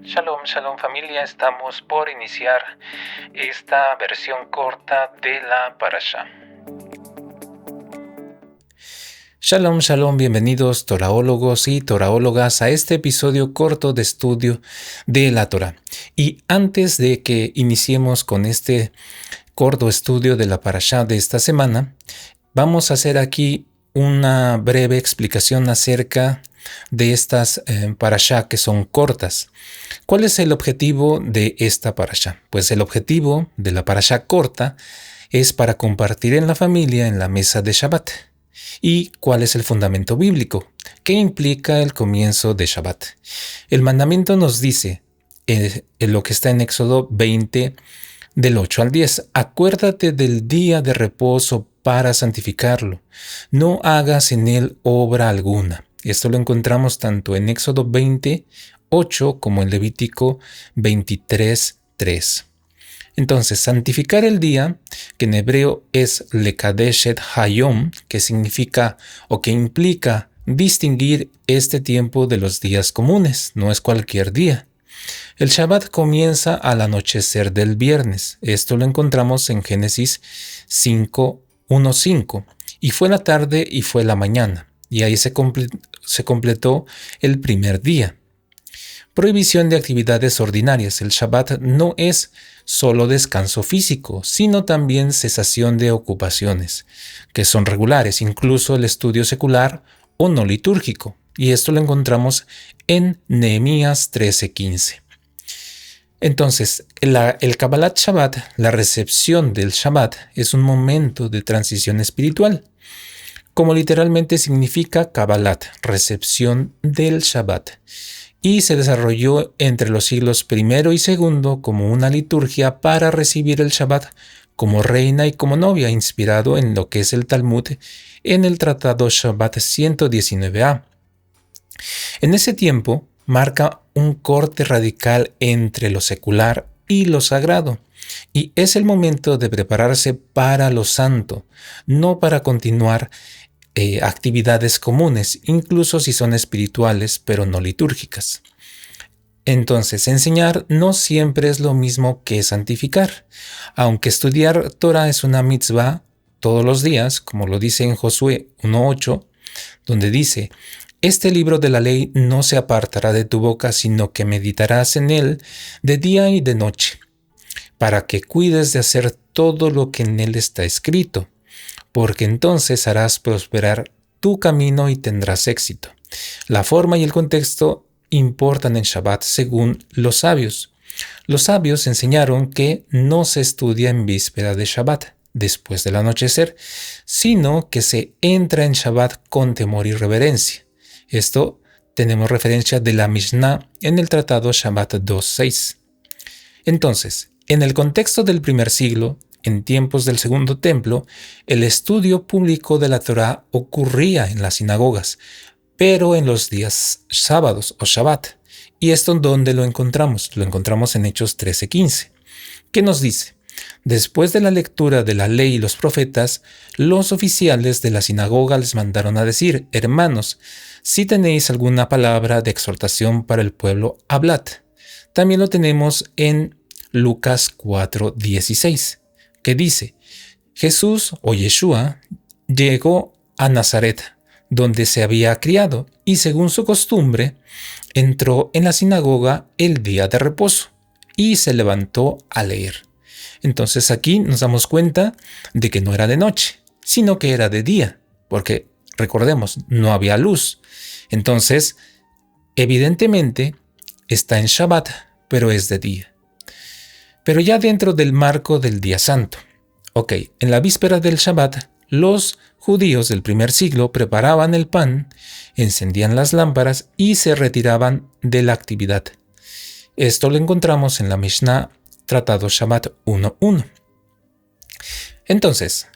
Shalom, shalom familia, estamos por iniciar esta versión corta de la Parashá. Shalom, shalom, bienvenidos toraólogos y toraólogas a este episodio corto de estudio de la Torá. Y antes de que iniciemos con este corto estudio de la Parashá de esta semana, vamos a hacer aquí una breve explicación acerca de estas parashá que son cortas. ¿Cuál es el objetivo de esta parashá? Pues el objetivo de la parashá corta es para compartir en la familia en la mesa de Shabbat. ¿Y cuál es el fundamento bíblico? ¿Qué implica el comienzo de Shabbat? El mandamiento nos dice, en lo que está en Éxodo 20, del 8 al 10, acuérdate del día de reposo para santificarlo. No hagas en él obra alguna. Esto lo encontramos tanto en Éxodo 20:8 como en Levítico 23:3. Entonces, santificar el día, que en hebreo es lekadeshet hayom, que significa o que implica distinguir este tiempo de los días comunes, no es cualquier día. El Shabbat comienza al anochecer del viernes. Esto lo encontramos en Génesis 5:1-5. Y fue la tarde y fue la mañana. Y ahí se completó el primer día. Prohibición de actividades ordinarias. El Shabbat no es solo descanso físico, sino también cesación de ocupaciones, que son regulares, incluso el estudio secular o no litúrgico. Y esto lo encontramos en Nehemías 13:15. Entonces, el Kabbalat Shabbat, la recepción del Shabbat, es un momento de transición espiritual, como literalmente significa Kabbalat, recepción del Shabbat, y se desarrolló entre los siglos I y II como una liturgia para recibir el Shabbat como reina y como novia, inspirado en lo que es el Talmud en el Tratado Shabbat 119a. En ese tiempo, marca un corte radical entre lo secular y lo sagrado, y es el momento de prepararse para lo santo, no para continuar actividades comunes, incluso si son espirituales, pero no litúrgicas. Entonces, enseñar no siempre es lo mismo que santificar. Aunque estudiar Torah es una mitzvah todos los días, como lo dice en Josué 1:8, donde dice: este libro de la ley no se apartará de tu boca, sino que meditarás en él de día y de noche, para que cuides de hacer todo lo que en él está escrito, porque entonces harás prosperar tu camino y tendrás éxito. La forma y el contexto importan en Shabbat según los sabios. Los sabios enseñaron que no se estudia en víspera de Shabbat, después del anochecer, sino que se entra en Shabbat con temor y reverencia. Esto tenemos referencia de la Mishnah en el Tratado Shabbat 2:6. Entonces, en el contexto del primer siglo, en tiempos del Segundo Templo, el estudio público de la Torá ocurría en las sinagogas, pero en los días sábados o Shabbat. ¿Y esto dónde lo encontramos? Lo encontramos en Hechos 13:15. ¿Qué nos dice? Después de la lectura de la ley y los profetas, los oficiales de la sinagoga les mandaron a decir: hermanos, si tenéis alguna palabra de exhortación para el pueblo, hablad. También lo tenemos en Lucas 4:16, que dice: Jesús o Yeshua llegó a Nazaret, donde se había criado, y según su costumbre, entró en la sinagoga el día de reposo y se levantó a leer. Entonces aquí nos damos cuenta de que no era de noche, sino que era de día, porque recordemos, no había luz. Entonces, evidentemente, está en Shabbat, pero es de día. Pero ya dentro del marco del día santo. En la víspera del Shabbat, los judíos del primer siglo preparaban el pan, encendían las lámparas y se retiraban de la actividad. Esto lo encontramos en la Mishnah Tratado Shabbat 1:1. Entonces,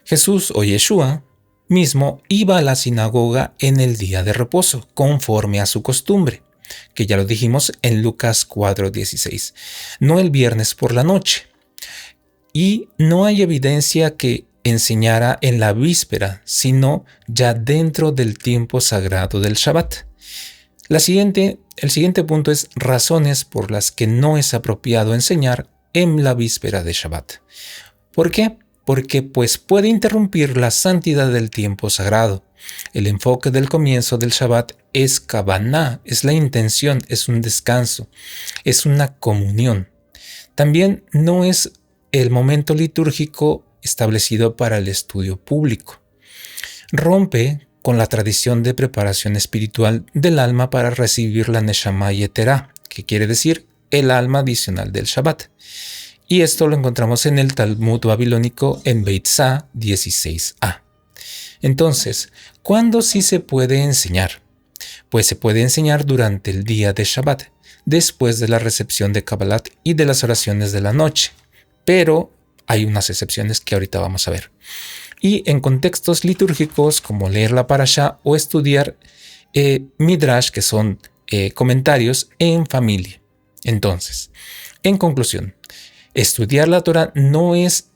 Jesús o Yeshua mismo iba a la sinagoga en el día de reposo, conforme a su costumbre, que ya lo dijimos en Lucas 4:16, no el viernes por la noche. Y no hay evidencia que enseñara en la víspera, sino ya dentro del tiempo sagrado del Shabbat. El siguiente punto es razones por las que no es apropiado enseñar en la víspera de Shabbat. ¿Por qué? Porque pues puede interrumpir la santidad del tiempo sagrado. El enfoque del comienzo del Shabbat es Kavaná, es la intención, es un descanso, es una comunión. También no es el momento litúrgico establecido para el estudio público. Rompe con la tradición de preparación espiritual del alma para recibir la Neshama Yeterá, que quiere decir el alma adicional del Shabbat. Y esto lo encontramos en el Talmud babilónico en Beit Sa 16a. Entonces, ¿cuándo sí se puede enseñar? Pues se puede enseñar durante el día de Shabbat, después de la recepción de Kabbalat y de las oraciones de la noche. Pero hay unas excepciones que ahorita vamos a ver. Y en contextos litúrgicos como leer la parashá o estudiar midrash, que son comentarios en familia. Entonces, en conclusión, estudiar la Torah no es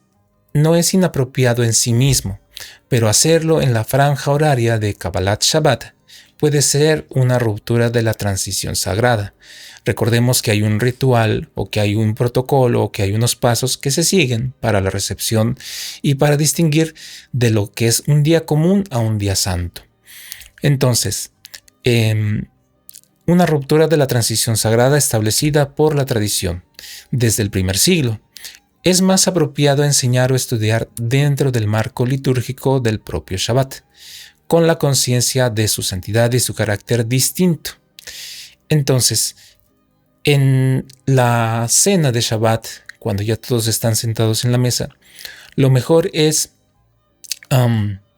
inapropiado en sí mismo, pero hacerlo en la franja horaria de Kabbalat Shabbat puede ser una ruptura de la transición sagrada. Recordemos que hay un ritual o que hay un protocolo o que hay unos pasos que se siguen para la recepción y para distinguir de lo que es un día común a un día santo. Entonces, una ruptura de la transición sagrada establecida por la tradición desde el primer siglo. Es más apropiado enseñar o estudiar dentro del marco litúrgico del propio Shabbat, con la conciencia de su santidad y su carácter distinto. Entonces, en la cena de Shabbat, cuando ya todos están sentados en la mesa, lo mejor es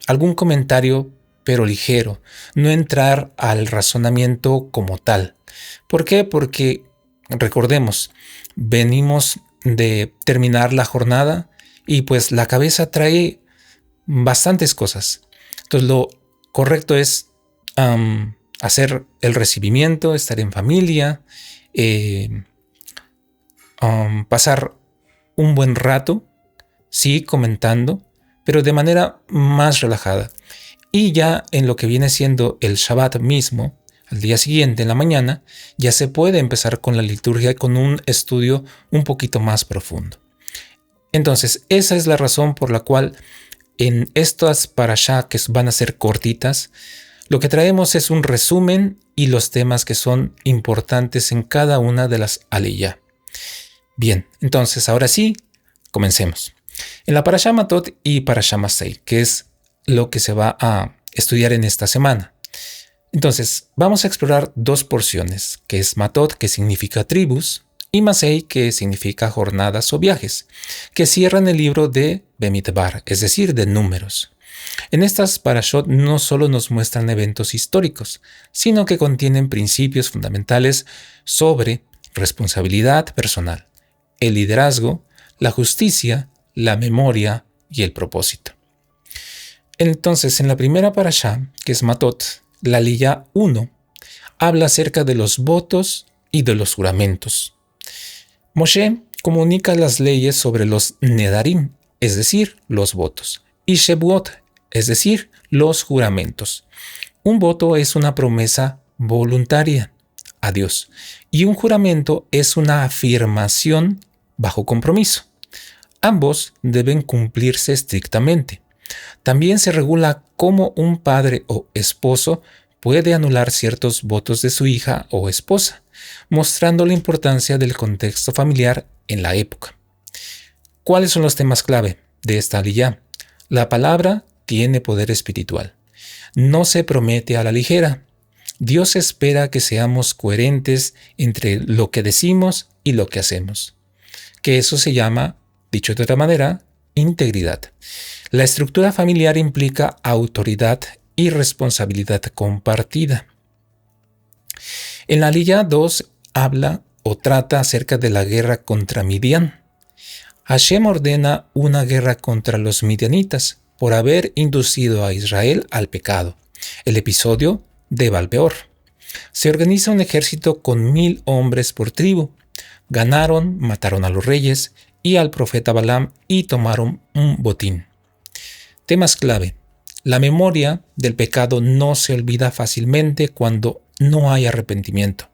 algún comentario, pero ligero, no entrar al razonamiento como tal. ¿Por qué? Porque, recordemos, venimos de terminar la jornada y pues la cabeza trae bastantes cosas. Entonces lo correcto es hacer el recibimiento, estar en familia, pasar un buen rato, sí, comentando, pero de manera más relajada. Y ya en lo que viene siendo el Shabbat mismo, al día siguiente, en la mañana, ya se puede empezar con la liturgia, con un estudio un poquito más profundo. Entonces, esa es la razón por la cual en estas parashá, que van a ser cortitas, lo que traemos es un resumen y los temas que son importantes en cada una de las aliyá. Bien, entonces ahora sí, comencemos. En la parashá Matot y parashá Masei, que es lo que se va a estudiar en esta semana. Entonces, vamos a explorar dos porciones, que es Matot, que significa tribus, y Masei, que significa jornadas o viajes, que cierran el libro de Bemidbar, es decir, de números. En estas parashot no solo nos muestran eventos históricos, sino que contienen principios fundamentales sobre responsabilidad personal, el liderazgo, la justicia, la memoria y el propósito. Entonces, en la primera parashá, que es Matot, la aliyá 1, habla acerca de los votos y de los juramentos. Moshe comunica las leyes sobre los nedarim, es decir, los votos, y shebuot, es decir, los juramentos. Un voto es una promesa voluntaria a Dios y un juramento es una afirmación bajo compromiso. Ambos deben cumplirse estrictamente. También se regula cómo un padre o esposo puede anular ciertos votos de su hija o esposa, mostrando la importancia del contexto familiar en la época. ¿Cuáles son los temas clave de esta aliyá? La palabra tiene poder espiritual. No se promete a la ligera. Dios espera que seamos coherentes entre lo que decimos y lo que hacemos. Que eso se llama, dicho de otra manera, integridad. La estructura familiar implica autoridad y responsabilidad compartida. En la aliyá 2 habla o trata acerca de la guerra contra Midian. Hashem ordena una guerra contra los midianitas por haber inducido a Israel al pecado. El episodio de Baal-peor. Se organiza un ejército con 1000 hombres por tribu. Ganaron, mataron a los reyes y al profeta Balaam y tomaron un botín. Temas clave. La memoria del pecado no se olvida fácilmente cuando no hay arrepentimiento.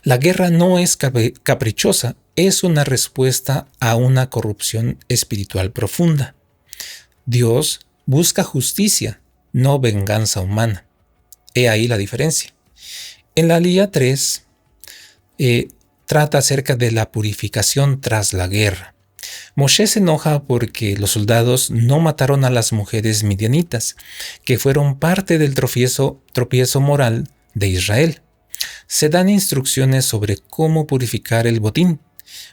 La guerra no es caprichosa, es una respuesta a una corrupción espiritual profunda. Dios busca justicia, no venganza humana. He ahí la diferencia. En la Aliyá 3 trata acerca de la purificación tras la guerra. Moshe se enoja porque los soldados no mataron a las mujeres midianitas, que fueron parte del tropiezo moral de Israel. Se dan instrucciones sobre cómo purificar el botín.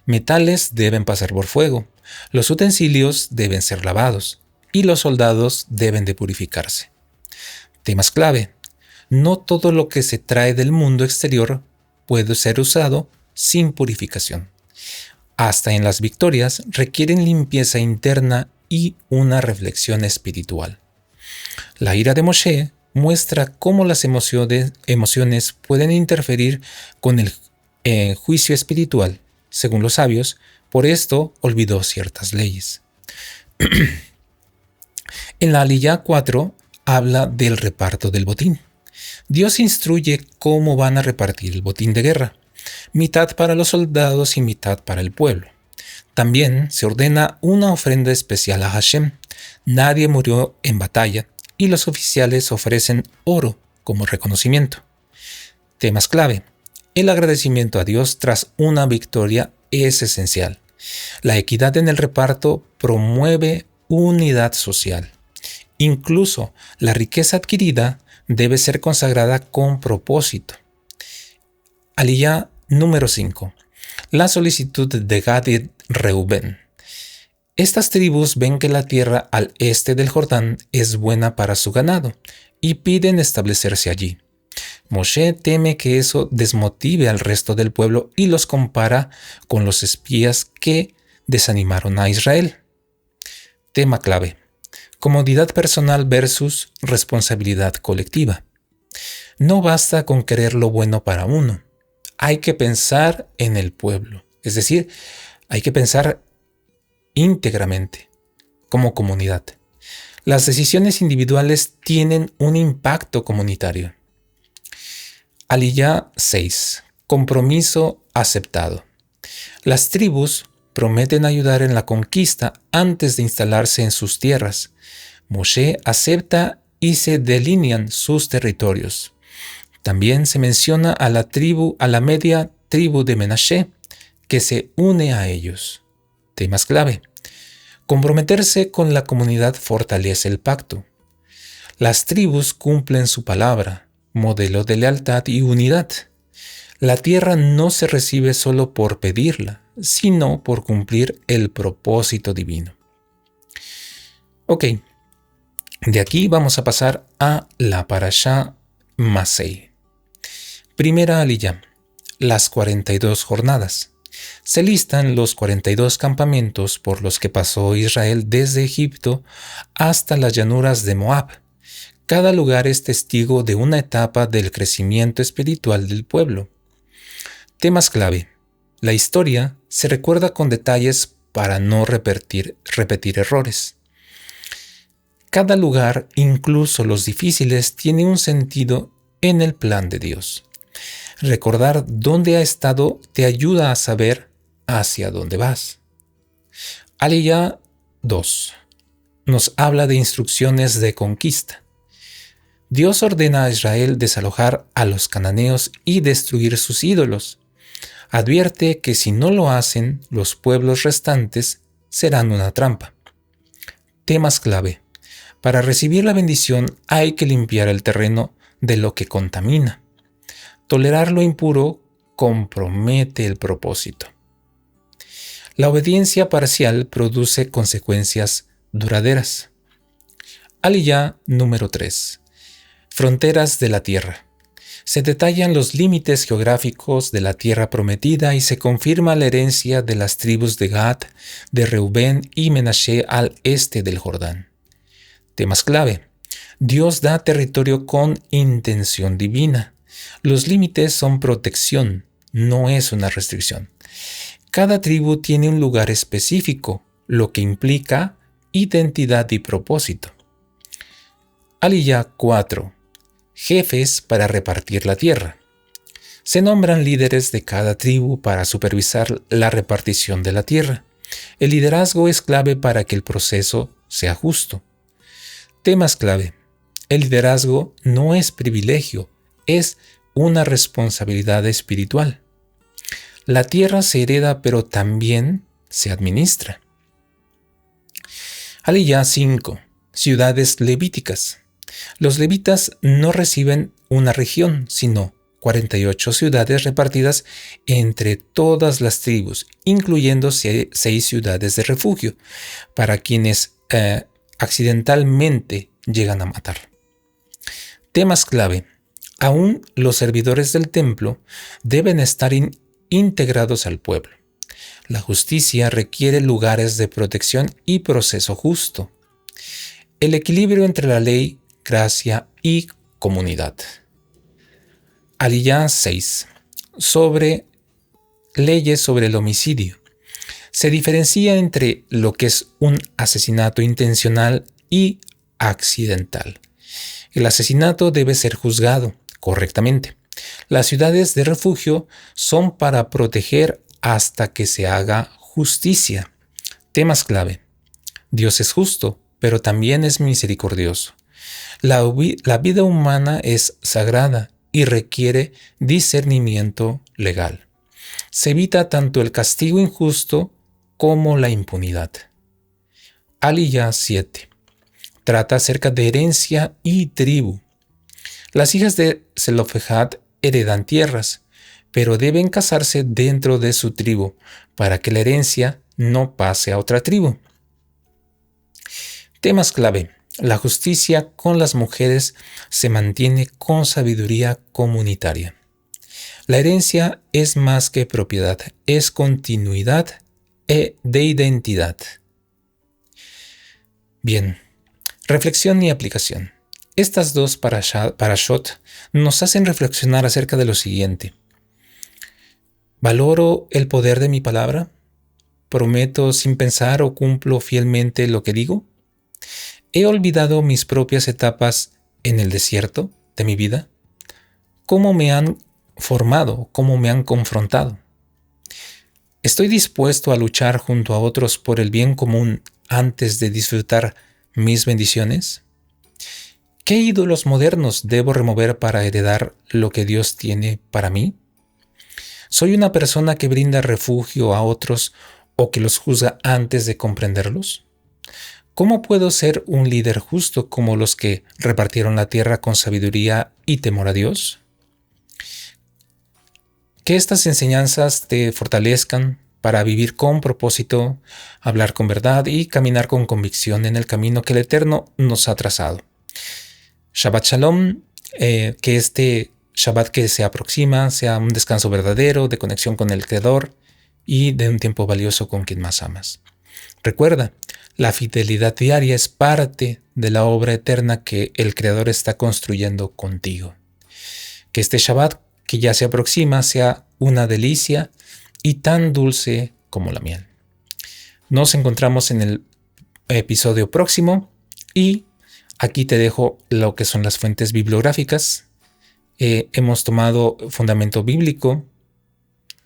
Metales deben pasar por fuego, los utensilios deben ser lavados y los soldados deben de purificarse. Temas clave. No todo lo que se trae del mundo exterior puede ser usado sin purificación. Hasta en las victorias requieren limpieza interna y una reflexión espiritual. La ira de Moshe muestra cómo las emociones pueden interferir con el juicio espiritual. Según los sabios, por esto olvidó ciertas leyes. En la Aliyá 4 habla del reparto del botín. Dios instruye cómo van a repartir el botín de guerra, mitad para los soldados y mitad para el pueblo. También se ordena una ofrenda especial a Hashem. Nadie murió en batalla y los oficiales ofrecen oro como reconocimiento. Temas clave. El agradecimiento a Dios tras una victoria es esencial. La equidad en el reparto promueve unidad social. Incluso la riqueza adquirida debe ser consagrada con propósito. Aliyá número 5. La solicitud de Gad y Reubén. Estas tribus ven que la tierra al este del Jordán es buena para su ganado y piden establecerse allí. Moshe teme que eso desmotive al resto del pueblo y los compara con los espías que desanimaron a Israel. Tema clave. Comodidad personal versus responsabilidad colectiva. No basta con querer lo bueno para uno. Hay que pensar en el pueblo. Es decir, hay que pensar íntegramente, como comunidad. Las decisiones individuales tienen un impacto comunitario. Aliyá 6. Compromiso aceptado. Las tribus prometen ayudar en la conquista antes de instalarse en sus tierras. Moshe acepta y se delinean sus territorios. También se menciona a la media tribu de Menashe, que se une a ellos. Temas clave. Comprometerse con la comunidad fortalece el pacto. Las tribus cumplen su palabra, modelo de lealtad y unidad. La tierra no se recibe solo por pedirla, sino por cumplir el propósito divino. Ok, de aquí vamos a pasar a la Parashá Masei. Primera Aliyá, las 42 jornadas. Se listan los 42 campamentos por los que pasó Israel desde Egipto hasta las llanuras de Moab. Cada lugar es testigo de una etapa del crecimiento espiritual del pueblo. Temas clave. La historia se recuerda con detalles para no repetir errores. Cada lugar, incluso los difíciles, tiene un sentido en el plan de Dios. Recordar dónde ha estado te ayuda a saber hacia dónde vas. Aliyá 2 nos habla de instrucciones de conquista. Dios ordena a Israel desalojar a los cananeos y destruir sus ídolos. Advierte que si no lo hacen, los pueblos restantes serán una trampa. Temas clave. Para recibir la bendición hay que limpiar el terreno de lo que contamina. Tolerar lo impuro compromete el propósito. La obediencia parcial produce consecuencias duraderas. Aliyá número 3. Fronteras de la tierra. Se detallan los límites geográficos de la tierra prometida y se confirma la herencia de las tribus de Gad, de Reubén y Menashe al este del Jordán. Temas clave. Dios da territorio con intención divina. Los límites son protección, no es una restricción. Cada tribu tiene un lugar específico, lo que implica identidad y propósito. Aliyah 4. Jefes para repartir la tierra. Se nombran líderes de cada tribu para supervisar la repartición de la tierra. El liderazgo es clave para que el proceso sea justo. Temas clave. El liderazgo no es privilegio, es una responsabilidad espiritual. La tierra se hereda, pero también se administra. Aliyah 5. Ciudades levíticas. Los levitas no reciben una región, sino 48 ciudades repartidas entre todas las tribus, incluyendo 6 ciudades de refugio, para quienes accidentalmente llegan a matar. Temas clave. Aún los servidores del templo deben estar integrados al pueblo. La justicia requiere lugares de protección y proceso justo. El equilibrio entre la ley, gracia y comunidad. Aliyah 6. Leyes sobre el homicidio. Se diferencia entre lo que es un asesinato intencional y accidental. El asesinato debe ser juzgado correctamente. Las ciudades de refugio son para proteger hasta que se haga justicia. Temas clave. Dios es justo, pero también es misericordioso. La vida humana es sagrada y requiere discernimiento legal. Se evita tanto el castigo injusto como la impunidad. Aliyah 7. Trata acerca de herencia y tribu. Las hijas de Zelofehad heredan tierras, pero deben casarse dentro de su tribu para que la herencia no pase a otra tribu. Temas clave. La justicia con las mujeres se mantiene con sabiduría comunitaria. La herencia es más que propiedad, es continuidad de identidad. Bien, reflexión y aplicación. Estas dos parashot nos hacen reflexionar acerca de lo siguiente. ¿Valoro el poder de mi palabra? ¿Prometo sin pensar o cumplo fielmente lo que digo? ¿He olvidado mis propias etapas en el desierto de mi vida? ¿Cómo me han formado? ¿Cómo me han confrontado? ¿Estoy dispuesto a luchar junto a otros por el bien común antes de disfrutar mis bendiciones? ¿Qué ídolos modernos debo remover para heredar lo que Dios tiene para mí? ¿Soy una persona que brinda refugio a otros o que los juzga antes de comprenderlos? ¿Cómo puedo ser un líder justo como los que repartieron la tierra con sabiduría y temor a Dios? Que estas enseñanzas te fortalezcan para vivir con propósito, hablar con verdad y caminar con convicción en el camino que el Eterno nos ha trazado. Shabbat Shalom, que este Shabbat que se aproxima sea un descanso verdadero, de conexión con el Creador y de un tiempo valioso con quien más amas. Recuerda, la fidelidad diaria es parte de la obra eterna que el Creador está construyendo contigo. Que este Shabbat que ya se aproxima sea una delicia y tan dulce como la miel. Nos encontramos en el episodio próximo y aquí te dejo lo que son las fuentes bibliográficas. Hemos tomado fundamento bíblico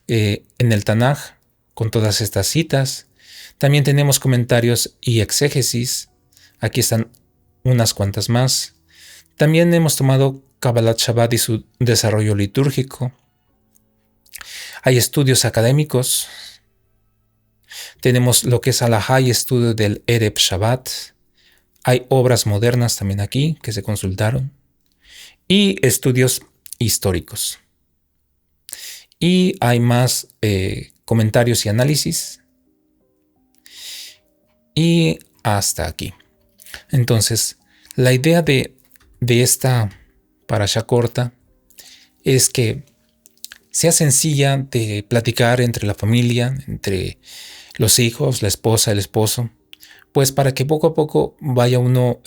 en el Tanaj con todas estas citas. También tenemos comentarios y exégesis. Aquí están unas cuantas más. También hemos tomado Kabbalat Shabbat y su desarrollo litúrgico. Hay estudios académicos. Tenemos lo que es Alajá y estudio del Erev Shabbat. Hay obras modernas también aquí que se consultaron. Y estudios históricos. Y hay más comentarios y análisis. Y hasta aquí. Entonces, la idea de esta parashá corta es que sea sencilla de platicar entre la familia, entre los hijos, la esposa, el esposo, pues para que poco a poco vaya uno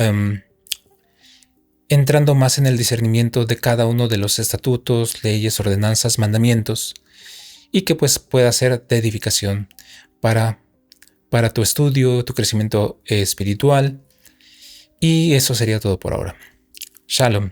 entrando más en el discernimiento de cada uno de los estatutos, leyes, ordenanzas, mandamientos, y que pues pueda ser de edificación para para tu estudio, tu crecimiento espiritual. Y eso sería todo por ahora. Shalom.